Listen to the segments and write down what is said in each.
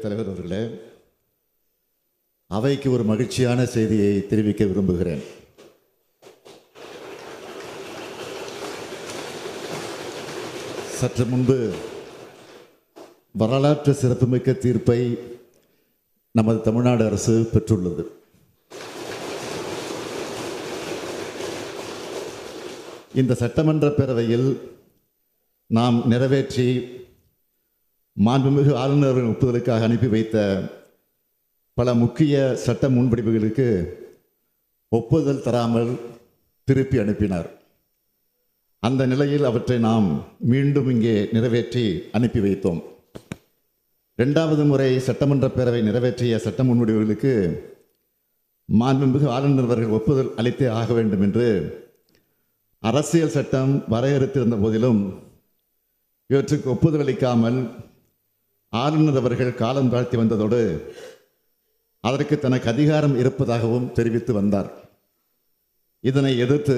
தலைவர் அவர்களே, அவைக்கு ஒரு மகிழ்ச்சியான செய்தியை தெரிவிக்க விரும்புகிறேன். சற்று முன்பு வரலாற்று சிறப்புமிக்க தீர்ப்பை நமது தமிழ்நாடு அரசு பெற்றுள்ளது. இந்த சட்டமன்ற பேரவையில் நாம் நிறைவேற்றி மாண்புமிகு ஆளுநரின் ஒப்புதலுக்காக அனுப்பி வைத்த பல முக்கிய சட்ட முன்வடிவுகளுக்கு ஒப்புதல் தராமல் திருப்பி அனுப்பினார். அந்த நிலையில் அவற்றை நாம் மீண்டும் இங்கே நிறைவேற்றி அனுப்பி வைத்தோம். 2வது முறை சட்டமன்ற பேரவை நிறைவேற்றிய சட்ட முன்வடிவுகளுக்கு மாண்புமிகு ஆளுநர் அவர்கள் ஒப்புதல் அளித்தே ஆக வேண்டும் என்று அரசியல் சட்டம் வரையறுத்திருந்த போதிலும் இவற்றுக்கு ஒப்புதல் அளிக்காமல் ஆளுநர் அவர்கள் காலம் தாழ்த்தி வந்ததோடு அதற்கு தனக்கு அதிகாரம் இருப்பதாகவும் தெரிவித்து வந்தார். இதனை எதிர்த்து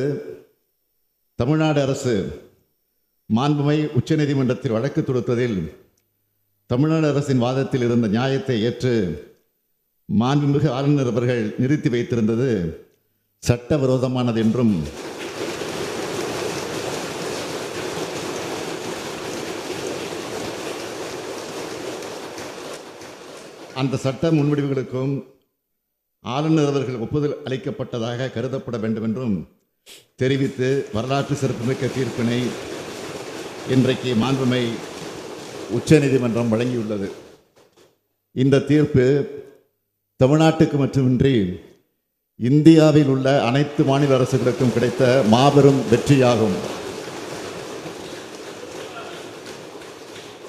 தமிழ்நாடு அரசு மாண்புமிகு உச்சநீதிமன்றத்தில் வழக்கு தொடுத்ததில் தமிழ்நாடு அரசின் வாதத்தில் இருந்த நியாயத்தை ஏற்று மாண்புமிகு ஆளுநர் அவர்கள் நிறுத்தி வைத்திருந்தது சட்டவிரோதமானது என்றும் அந்த சட்ட முன்வடிவுகளுக்கும் ஆளுநர் அவர்கள் ஒப்புதல் அளிக்கப்பட்டதாக கருதப்பட வேண்டும் என்றும் தெரிவித்து வரலாற்று சிறப்புமிக்க தீர்ப்பினை இன்றைக்கு மாண்புமிகு உச்சநீதிமன்றம் வழங்கியுள்ளது. இந்த தீர்ப்பு தமிழ்நாட்டுக்கு மட்டுமின்றி இந்தியாவில் உள்ள அனைத்து மாநில அரசுகளுக்கும் கிடைத்த மாபெரும் வெற்றியாகும்.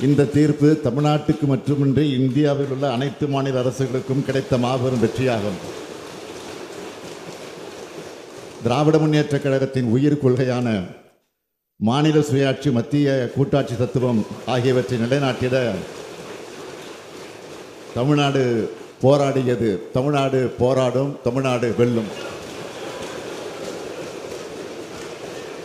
இந்த தீர்ப்பு தமிழ்நாட்டுக்கு மட்டுமின்றி இந்தியாவில் உள்ள அனைத்து மாநில அரசுகளுக்கும் கிடைத்த மாபெரும் வெற்றியாகும். திராவிட முன்னேற்ற கழகத்தின் உயிர் கொள்கையான மாநில சுயாட்சி, மத்திய கூட்டாட்சி தத்துவம் ஆகியவற்றை நிலைநாட்டிட தமிழ்நாடு போராடியது. தமிழ்நாடு போராடும், தமிழ்நாடு வெல்லும்.